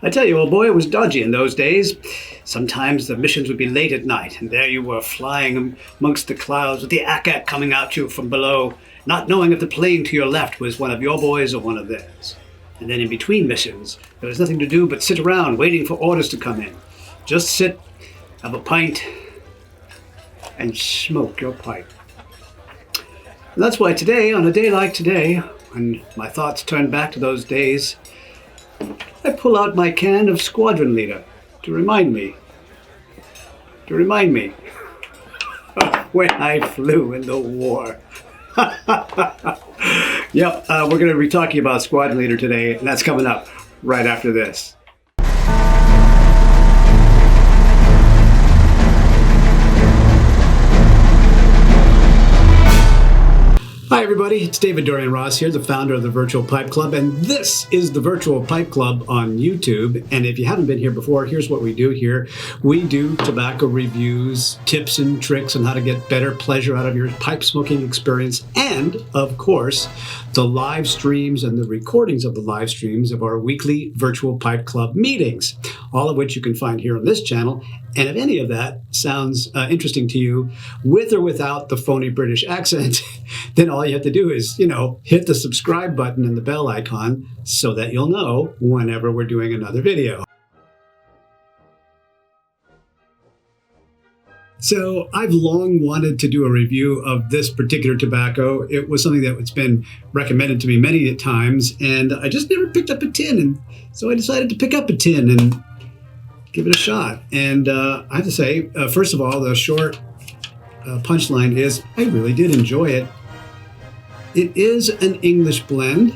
I tell you, old boy, it was dodgy in those days. Sometimes the missions would be late at night, and there you were flying amongst the clouds with the ack-ack coming at you from below, not knowing if the plane to your left was one of your boys or one of theirs. And then in between missions, there was nothing to do but sit around waiting for orders to come in. Just sit, have a pint, and smoke your pipe. And that's why today, on a day like today, when my thoughts turn back to those days, I pull out my can of Squadron Leader to remind me of when I flew in the war. Yep, we're going to be talking about Squadron Leader today, and that's coming up right after this. Hi everybody, it's David Dorian Ross here, the founder of the Virtual Pipe Club, and this is the Virtual Pipe Club on YouTube. And if you haven't been here before, here's what we do here. We do tobacco reviews, tips and tricks on how to get better pleasure out of your pipe smoking experience, and of course, the live streams and the recordings of the live streams of our weekly Virtual Pipe Club meetings, all of which you can find here on this channel. And if any of that sounds interesting to you, with or without the phony British accent, then all you have to do is, hit the subscribe button and the bell icon so that you'll know whenever we're doing another video. So I've long wanted to do a review of this particular tobacco. It was something that's been recommended to me many times, and I just never picked up a tin. And so I decided to pick up a tin and give it a shot. And I have to say, first of all, the short punchline is I really did enjoy it. It is an English blend,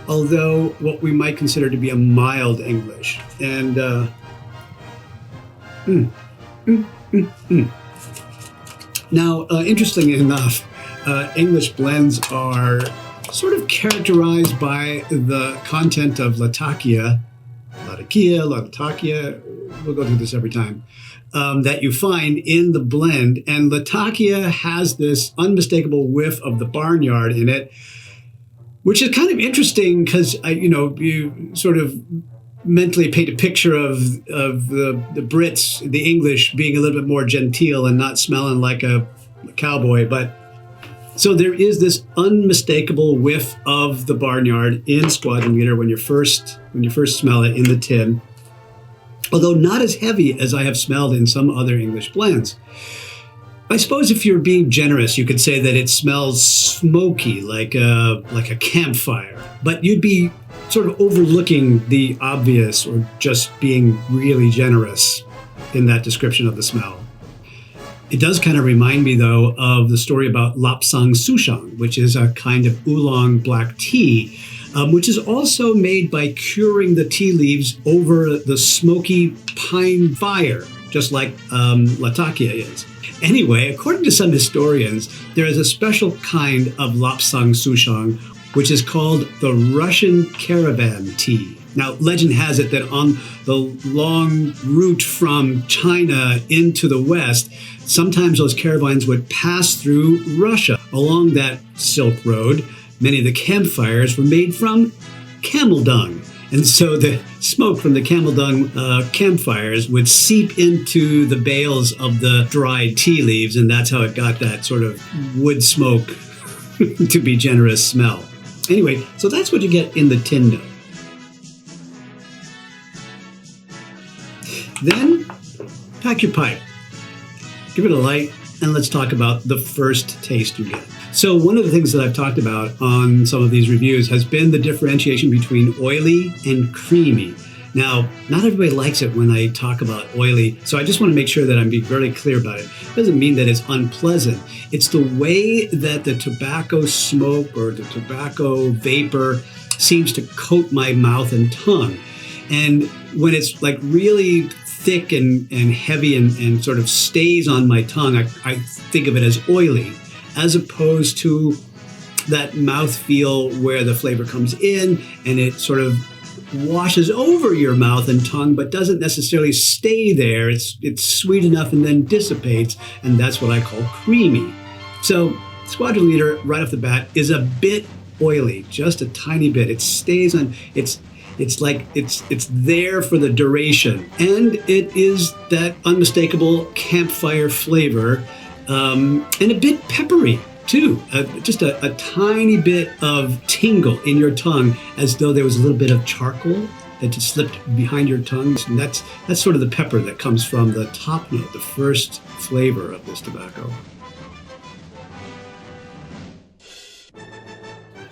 although what we might consider to be a mild English. And Now, interestingly enough, English blends are sort of characterized by the content of Latakia, we'll go through this every time, that you find in the blend. And Latakia has this unmistakable whiff of the barnyard in it, which is kind of interesting because, you sort of mentally paint a picture of the Brits, the English, being a little bit more genteel and not smelling like a cowboy. But so there is this unmistakable whiff of the barnyard in Squadron Leader when you first smell it in the tin, although not as heavy as I have smelled in some other English blends. I suppose if you're being generous, you could say that it smells smoky, like a campfire, but you'd be sort of overlooking the obvious or just being really generous in that description of the smell. It does kind of remind me, though, of the story about Lapsang Souchong, which is a kind of oolong black tea, which is also made by curing the tea leaves over the smoky pine fire, just like Latakia is. Anyway, according to some historians, there is a special kind of Lapsang Souchong, which is called the Russian caravan tea. Now, legend has it that on the long route from China into the West, sometimes those caravans would pass through Russia. Along that Silk Road, many of the campfires were made from camel dung. And so the smoke from the camel dung campfires would seep into the bales of the dried tea leaves, and that's how it got that sort of wood smoke, to be generous, smell. Anyway, so that's what you get in the tin note. Then, pack your pipe, give it a light, and let's talk about the first taste you get. So one of the things that I've talked about on some of these reviews has been the differentiation between oily and creamy. Now, not everybody likes it when I talk about oily, so I just want to make sure that I'm being very clear about it. It doesn't mean that it's unpleasant. It's the way that the tobacco smoke or the tobacco vapor seems to coat my mouth and tongue. And when it's like really thick and heavy and sort of stays on my tongue, I think of it as oily, as opposed to that mouthfeel where the flavor comes in and it sort of washes over your mouth and tongue, but doesn't necessarily stay there. It's sweet enough and then dissipates, and that's what I call creamy. So Squadron Leader, right off the bat, is a bit oily, just a tiny bit. It stays on, it's It's like it's there for the duration, and it is that unmistakable campfire flavor, and a bit peppery too. Just a tiny bit of tingle in your tongue, as though there was a little bit of charcoal that just slipped behind your tongue. And that's sort of the pepper that comes from the top note, the first flavor of this tobacco.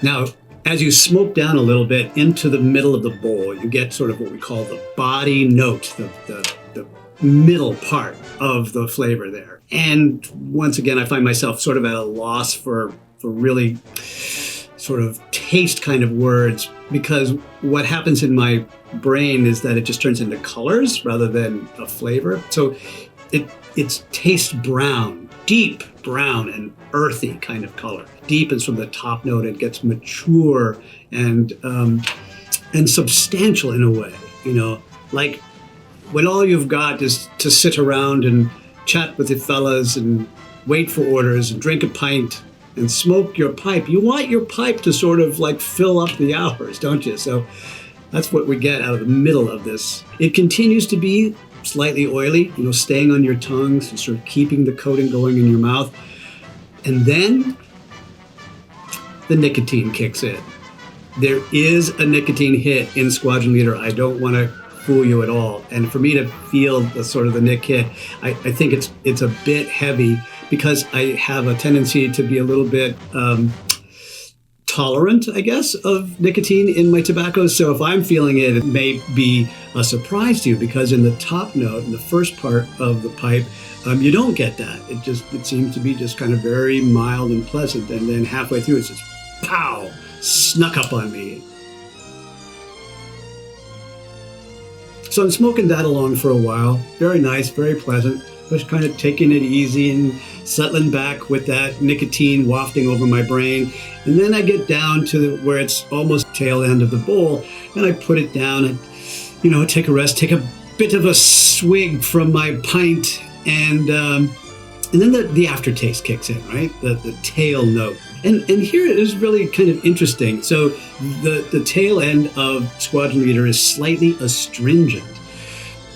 Now, as you smoke down a little bit into the middle of the bowl, you get sort of what we call the body note, the middle part of the flavor there. And once again, I find myself sort of at a loss for really sort of taste kind of words, because what happens in my brain is that it just turns into colors rather than a flavor. So it's taste brown, deep brown and earthy kind of color. Deepens from the top note, it gets mature and substantial in a way, like when all you've got is to sit around and chat with the fellas and wait for orders and drink a pint and smoke your pipe. You want your pipe to sort of like fill up the hours, don't you? So that's what we get out of the middle of this. It continues to be slightly oily, staying on your tongue, so sort of keeping the coating going in your mouth. And then the nicotine kicks in. There is a nicotine hit in Squadron Leader. I don't want to fool you at all. And for me to feel the sort of the nic hit, I think it's a bit heavy, because I have a tendency to be a little bit tolerant, I guess, of nicotine in my tobacco. So if I'm feeling it, it may be a surprise to you, because in the top note, in the first part of the pipe, you don't get that. It seems to be just kind of very mild and pleasant. And then halfway through, it's just pow, snuck up on me. So I'm smoking that along for a while. Very nice, very pleasant. Just kind of taking it easy and settling back with that nicotine wafting over my brain. And then I get down to where it's almost tail end of the bowl, and I put it down and, take a rest, take a bit of a swig from my pint, and then the aftertaste kicks in, right? The tail note. And here it is really kind of interesting. So the tail end of Squadron Leader is slightly astringent,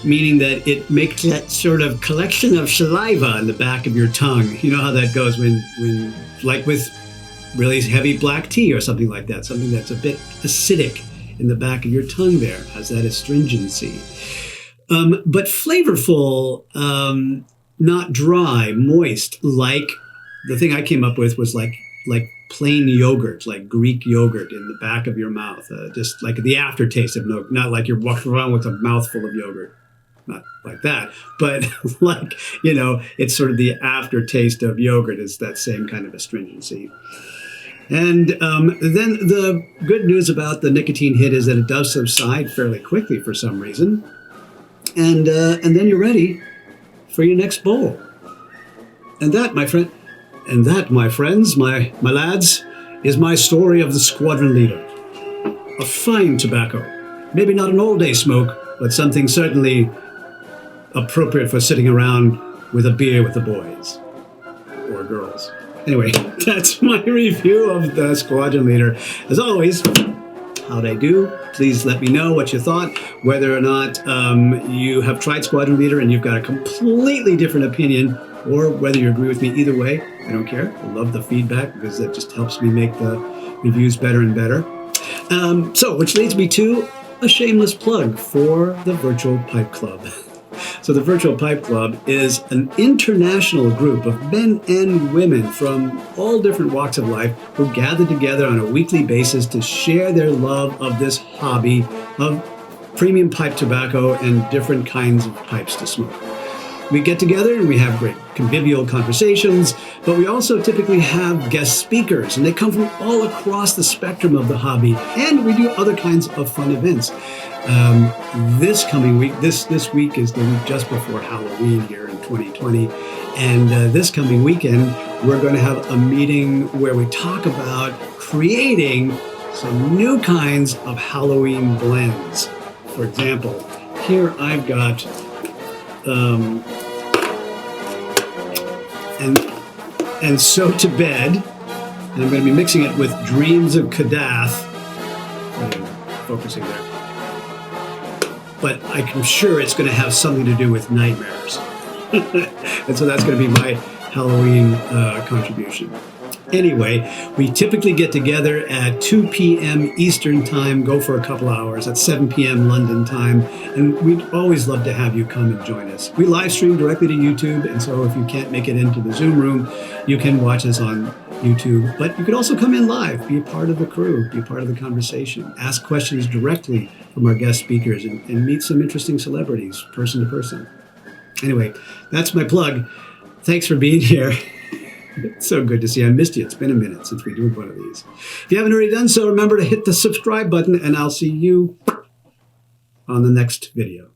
meaning that it makes that sort of collection of saliva in the back of your tongue. You know how that goes when like with really heavy black tea or something like that, something that's a bit acidic in the back of your tongue there, has that astringency. But flavorful, not dry, moist, like the thing I came up with was like plain yogurt, like Greek yogurt in the back of your mouth, just like the aftertaste of milk, not like you're walking around with a mouthful of yogurt. Not like that, but like, it's sort of the aftertaste of yogurt is that same kind of astringency. And then the good news about the nicotine hit is that it does subside fairly quickly for some reason. And then you're ready for your next bowl. And that, my friends, my lads, is my story of the Squadron Leader. A fine tobacco. Maybe not an all-day smoke, but something certainly appropriate for sitting around with a beer with the boys. Or girls. Anyway, that's my review of the Squadron Leader. As always, how'd I do? Please let me know what you thought, whether or not you have tried Squadron Leader and you've got a completely different opinion, or whether you agree with me. Either way, I don't care. I love the feedback, because that just helps me make the reviews better and better. So, which leads me to a shameless plug for the Virtual Pipe Club. So the Virtual Pipe Club is an international group of men and women from all different walks of life who gather together on a weekly basis to share their love of this hobby of premium pipe tobacco and different kinds of pipes to smoke. We get together and we have great convivial conversations, but we also typically have guest speakers, and they come from all across the spectrum of the hobby, and we do other kinds of fun events. This coming week, this week is the week just before Halloween here in 2020, and this coming weekend, we're going to have a meeting where we talk about creating some new kinds of Halloween blends. For example, here I've got and So to Bed, and I'm going to be mixing it with Dreams of Kadath. Focusing there. but I'm sure it's going to have something to do with nightmares. And so that's going to be my Halloween contribution. Anyway, we typically get together at 2 p.m. Eastern Time, go for a couple hours at 7 p.m. London time, and we'd always love to have you come and join us. We live stream directly to YouTube, and so if you can't make it into the Zoom room, you can watch us on YouTube, but you could also come in live, be a part of the crew, be a part of the conversation, ask questions directly from our guest speakers, and meet some interesting celebrities, person to person. Anyway, that's my plug. Thanks for being here. It's so good to see you. I missed you. It's been a minute since we did one of these. If you haven't already done so, remember to hit the subscribe button, and I'll see you on the next video.